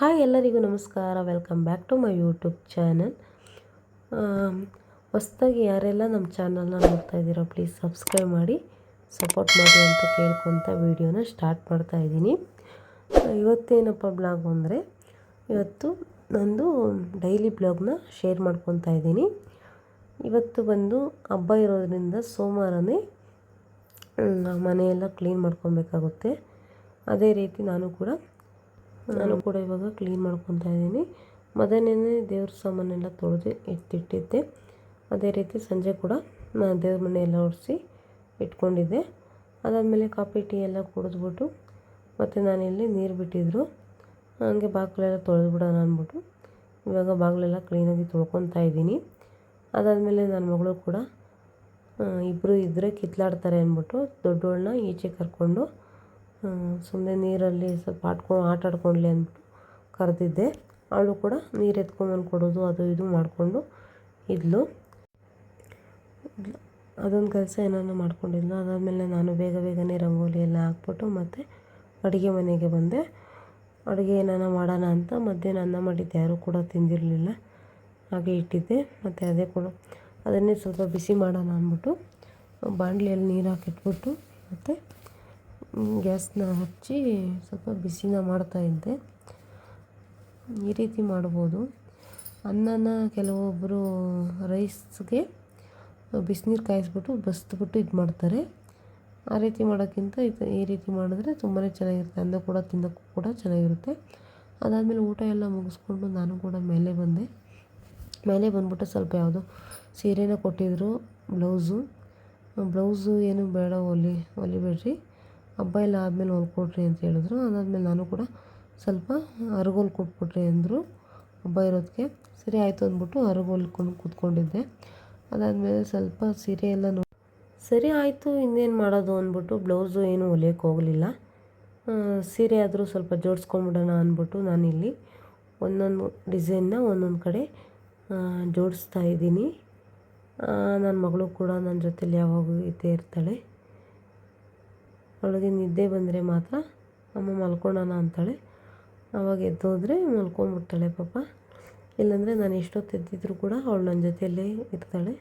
Hi ಎಲ್ಲರಿಗೂ ನಮಸ್ಕಾರ. Welcome back to my YouTube channel. ಹೊಸದಾಗಿ ಯಾರೆಲ್ಲ ನಮ್ಮ ಚಾನಲ್ನ ನೋಡ್ತಾ ಇದ್ದೀರೋ ಪ್ಲೀಸ್ ಸಬ್ಸ್ಕ್ರೈಬ್ ಮಾಡಿ ಸಪೋರ್ಟ್ ಮಾಡಿ ಅಂತ ಕೇಳ್ಕೊತ ವೀಡಿಯೋನ ಸ್ಟಾರ್ಟ್ ಮಾಡ್ತಾ ಇದ್ದೀನಿ. ಇವತ್ತೇನಪ್ಪ ಬ್ಲಾಗ್ ಅಂದರೆ, ಇವತ್ತು ನಂದು ಡೈಲಿ ಬ್ಲಾಗ್ನ ಶೇರ್ ಮಾಡ್ಕೊತಾ ಇದ್ದೀನಿ. ಇವತ್ತು ಬಂದು ಹಬ್ಬ ಇರೋದ್ರಿಂದ ಸೋಮವಾರನೇ ಮನೆಯೆಲ್ಲ ಕ್ಲೀನ್ ಮಾಡ್ಕೊಬೇಕಾಗುತ್ತೆ. ಅದೇ ರೀತಿ ನಾನು ಕೂಡ ಇವಾಗ ಕ್ಲೀನ್ ಮಾಡ್ಕೊತಾ ಇದ್ದೀನಿ. ಮೊದಲನೇ ದೇವ್ರ ಸಾಮಾನೆಲ್ಲ ತೊಳೆದು ಎತ್ತಿಟ್ಟಿದ್ದೆ. ಅದೇ ರೀತಿ ಸಂಜೆ ಕೂಡ ನಾನು ದೇವ್ರ ಮನೆಯೆಲ್ಲ ಒರೆಸಿ ಇಟ್ಕೊಂಡಿದ್ದೆ. ಅದಾದಮೇಲೆ ಕಾಫಿ ಟೀ ಎಲ್ಲ ಕುಡಿದ್ಬಿಟ್ಟು ಮತ್ತು ನಾನಿಲ್ಲಿ ನೀರು ಬಿಟ್ಟಿದ್ರು, ಹಾಗೆ ಬಾಗಿಲೆಲ್ಲ ತೊಳೆದ್ಬಿಡೋಣ ಅಂದ್ಬಿಟ್ಟು ಇವಾಗ ಬಾಗಿಲೆಲ್ಲ ಕ್ಲೀನಾಗಿ ತೊಳ್ಕೊತಾ ಇದ್ದೀನಿ. ಅದಾದಮೇಲೆ ನನ್ನ ಮಗಳು ಕೂಡ ಇಬ್ಬರು ಇದ್ದರೆ ಕಿತ್ಲಾಡ್ತಾರೆ ಅಂದ್ಬಿಟ್ಟು ದೊಡ್ಡವಳನ್ನ ಈಚೆ ಕರ್ಕೊಂಡು ಸುಮ್ಮನೆ ನೀರಲ್ಲಿ ಸ್ವಲ್ಪ ಆಟ ಆಡ್ಕೊಳ್ಳಿ ಅಂದ್ಬಿಟ್ಟು ಕರೆದಿದ್ದೆ. ಅವಳು ಕೂಡ ನೀರು ಎತ್ಕೊಂಬಂದು ಕೊಡೋದು ಅದು ಇದು ಮಾಡಿಕೊಂಡು ಇದ್ಲು. ಅದೊಂದು ಕೆಲಸ ಏನಾರು ಮಾಡ್ಕೊಂಡಿದ್ಲು. ಅದಾದಮೇಲೆ ನಾನು ಬೇಗನೆ ರಂಗೋಲಿ ಎಲ್ಲ ಹಾಕ್ಬಿಟ್ಟು ಮತ್ತು ಅಡುಗೆ ಮನೆಗೆ ಬಂದೆ. ಅಡುಗೆ ಏನಾರ ಮಾಡೋಣ ಅಂತ ಮಧ್ಯಾಹ್ನ ಅನ್ನ ಮಾಡಿದ್ದೆ, ಯಾರೂ ಕೂಡ ತಿಂದಿರಲಿಲ್ಲ, ಹಾಗೆ ಇಟ್ಟಿದ್ದೆ. ಮತ್ತು ಅದನ್ನೇ ಸ್ವಲ್ಪ ಬಿಸಿ ಮಾಡೋಣ ಅಂದ್ಬಿಟ್ಟು ಬಾಣಲಿಯಲ್ಲಿ ನೀರು ಹಾಕಿಟ್ಬಿಟ್ಟು ಮತ್ತು ಗ್ಯಾಸ್ನ ಹಚ್ಚಿ ಸ್ವಲ್ಪ ಬಿಸಿನ ಮಾಡ್ತಾಯಿದ್ದೆ. ಈ ರೀತಿ ಮಾಡ್ಬೋದು. ಅನ್ನನ ಕೆಲವೊಬ್ಬರು ರೈಸ್ಗೆ ಬಿಸಿನೀರು ಕಾಯಿಸ್ಬಿಟ್ಟು ಬಸಿದ್ಬಿಟ್ಟು ಇದು ಮಾಡ್ತಾರೆ. ಆ ರೀತಿ ಮಾಡೋಕ್ಕಿಂತ ಈ ರೀತಿ ಮಾಡಿದ್ರೆ ತುಂಬಾ ಚೆನ್ನಾಗಿರುತ್ತೆ. ಅನ್ನ ಕೂಡ ತಿನ್ನೋಕ್ಕೂ ಕೂಡ ಚೆನ್ನಾಗಿರುತ್ತೆ. ಅದಾದಮೇಲೆ ಊಟ ಎಲ್ಲ ಮುಗಿಸ್ಕೊಂಡು ನಾನು ಕೂಡ ಮೇಲೆ ಬಂದ್ಬಿಟ್ಟು ಸ್ವಲ್ಪ ಯಾವುದೋ ಸೀರೆನ ಕೊಟ್ಟಿದ್ದರು, ಬ್ಲೌಸು ಏನು ಬೇಡ ಹೊಲಿಬೇಡ್ರಿ, ಹಬ್ಬ ಎಲ್ಲ ಆದಮೇಲೆ ಹೊಲ್ಕೊಡ್ರಿ ಅಂತ ಹೇಳಿದ್ರು. ಅದಾದಮೇಲೆ ನಾನು ಕೂಡ ಸ್ವಲ್ಪ ಅರಗೋಲ್ ಕೊಟ್ಬಿಟ್ರಿ ಅಂದರು ಹಬ್ಬ ಇರೋದಕ್ಕೆ. ಸರಿ ಆಯಿತು ಅಂದ್ಬಿಟ್ಟು ಅರಗೋಲ್ಕೊಂಡು ಕೂತ್ಕೊಂಡಿದ್ದೆ. ಅದಾದಮೇಲೆ ಸ್ವಲ್ಪ ಸೀರೆ ಎಲ್ಲ ಸರಿ ಆಯಿತು, ಇನ್ನೇನು ಮಾಡೋದು ಅಂದ್ಬಿಟ್ಟು ಬ್ಲೌಸು ಏನು ಹೊಲಿಯೋಕ್ಕೆ ಹೋಗಲಿಲ್ಲ. ಸೀರೆ ಆದರೂ ಸ್ವಲ್ಪ ಜೋಡಿಸ್ಕೊಂಬಿಡೋಣ ಅಂದ್ಬಿಟ್ಟು ನಾನಿಲ್ಲಿ ಒಂದೊಂದು ಡಿಸೈನ್ನ ಒಂದೊಂದು ಕಡೆ ಜೋಡಿಸ್ತಾ ಇದ್ದೀನಿ. ನನ್ನ ಮಗಳು ಕೂಡ ನನ್ನ ಜೊತೆಲಿ ಯಾವಾಗೂ ಇದ್ದೇ ಇರ್ತಾಳೆ. ಅವಳಿಗೆ ನಿದ್ದೆ ಬಂದರೆ ಮಾತ್ರ ಅಮ್ಮ ಮಲ್ಕೊಳ್ಳೋಣ ಅಂತಾಳೆ. ಆವಾಗ ಎದ್ದೋದ್ರೆ ಮಲ್ಕೊಂಡ್ಬಿಡ್ತಾಳೆ ಪಾಪ. ಇಲ್ಲಾಂದರೆ ನಾನು ಎಷ್ಟೊತ್ತು ಎದ್ದಿದ್ರು ಕೂಡ ಅವಳು ನನ್ನ ಜೊತೆಯಲ್ಲೇ ಇರ್ತಾಳೆ.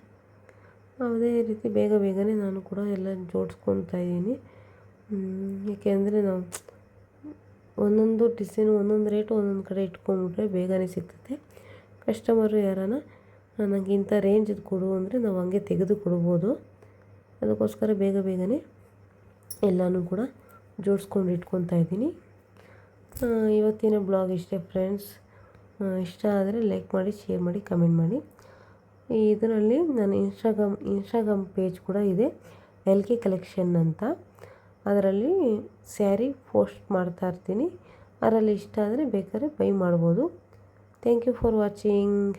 ಅದೇ ರೀತಿ ಬೇಗನೆ ನಾನು ಕೂಡ ಎಲ್ಲ ಜೋಡಿಸ್ಕೊಳ್ತಾ ಇದ್ದೀನಿ. ಏಕೆಂದರೆ ನಾವು ಒಂದೊಂದು ಡಿಸೈನು ಒಂದೊಂದು ರೇಟು ಒಂದೊಂದು ಕಡೆ ಇಟ್ಕೊಂಡ್ಬಿಟ್ರೆ ಬೇಗನೆ ಸಿಗ್ತದೆ. ಕಸ್ಟಮರು ಯಾರಾನ ನನಗೆ ಇಂಥ ರೇಂಜಿದು ಕೊಡು ಅಂದರೆ ನಾವು ಹಂಗೆ ತೆಗೆದು ಕೊಡ್ಬೋದು. ಅದಕ್ಕೋಸ್ಕರ ಬೇಗನೆ ಎಲ್ಲನೂ ಕೂಡ ಜೋಡಿಸ್ಕೊಂಡು ಇಟ್ಕೊತಾ ಇದ್ದೀನಿ. ಇವತ್ತಿನ ಬ್ಲಾಗ್ ಇಷ್ಟೇ ಫ್ರೆಂಡ್ಸ್. ಇಷ್ಟ ಆದರೆ ಲೈಕ್ ಮಾಡಿ, ಶೇರ್ ಮಾಡಿ, ಕಮೆಂಟ್ ಮಾಡಿ. ಇದರಲ್ಲಿ ನನ್ನ ಇನ್ಸ್ಟಾಗ್ರಾಮ್ ಪೇಜ್ ಕೂಡ ಇದೆ, LK ಕಲೆಕ್ಷನ್ ಅಂತ. ಅದರಲ್ಲಿ ಸ್ಯಾರಿ ಪೋಸ್ಟ್ ಮಾಡ್ತಾ ಇರ್ತೀನಿ. ಅದರಲ್ಲಿ ಇಷ್ಟ ಆದರೆ ಬೇಕಾದ್ರೆ ಬೈ ಮಾಡ್ಬೋದು. Thank you for watching.